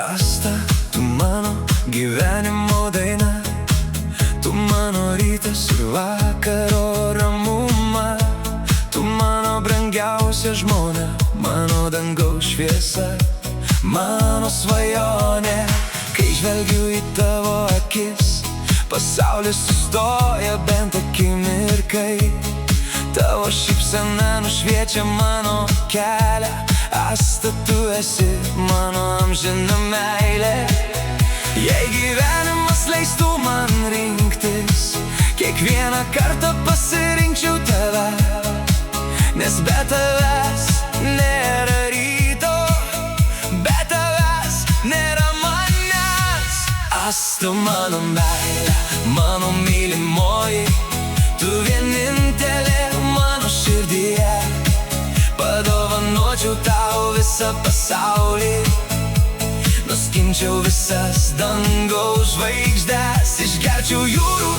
Asta, tu mano gyvenimo daina, tu mano rytas ir vakaro ramuma, tu mano brangiausia žmona, mano dangaus šviesa, mano svajonė. Kai žvelgiu į tavo akis, pasaulis sustoja bent akimirkai. Tavo šypsena nušviečia mano kelią, Asta, tu esi mano amžina meilė. Jei gyvenimas leistų man rinktis, kiekvieną kartą pasirinkčiau tave, nes be tavęs nėra ryto, be tavęs nėra manęs. Asta, mano meilė, mano mylimoji, tu vienintelė mano širdyje. Padovanočiau tau visą pasaulį, nuskinčiau visas dangaus žvaigždes, išgerčiau jūrų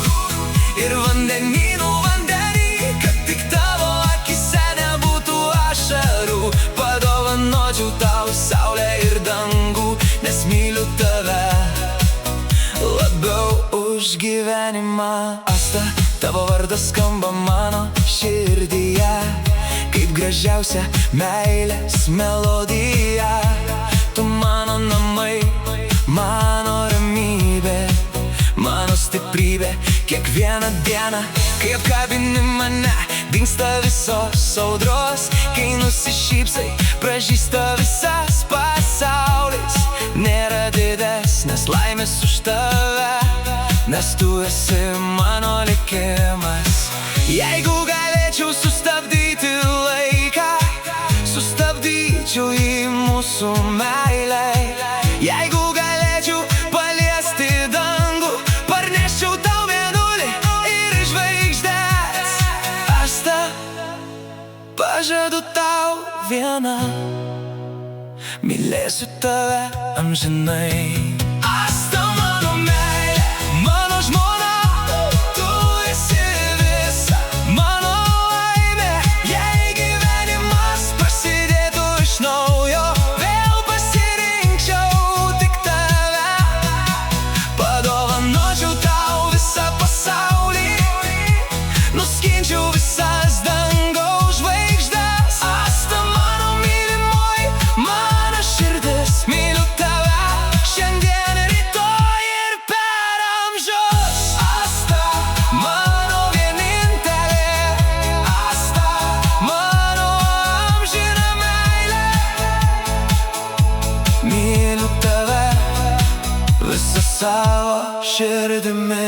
ir vandenynų vandenį, kad tik tavo akyse nebūtų ašarų. Padovanočiau tau saulę ir dangų, nes myliu tave labiau už gyvenimą. Asta, tavo vardas skamba mano širdyje kaip gražiausia meilės melodija. Tu mano namai, mano ramybė, mano stiprybė. Kiekvieną dieną, kai apkabini mane, dingsta visos audros. Kai nusišypsai, pražysta visas pasaulis. Nėra didesnės laimės už tave, nes tu esi mano likimas. Jeigu galėčiau sustabdyti laiką, sustabdyčiau jį mūsų meilei. Jeigu galėčiau paliesti dangų, parneščiau tau mėnulį ir žvaigždes. Asta, pažadu tau vieną, mylėsiu tave amžinai. Asta, mano meilė, mano žmona, tu esi visa mano laimė. Jei gyvenimas prasidėtų iš naujo, vėl pasirinkčiau tik tave. Padovanočiau tau visą pasaulį, nuskinčiau visas dangaus žvaigždes. Asta, mano mylimoji, mano širdis, myliu tave šiandien, rytoj ir per amžius. Asta, mano vienintelė, Asta, mano amžina meilė. Myliu tave visą savo širdimi.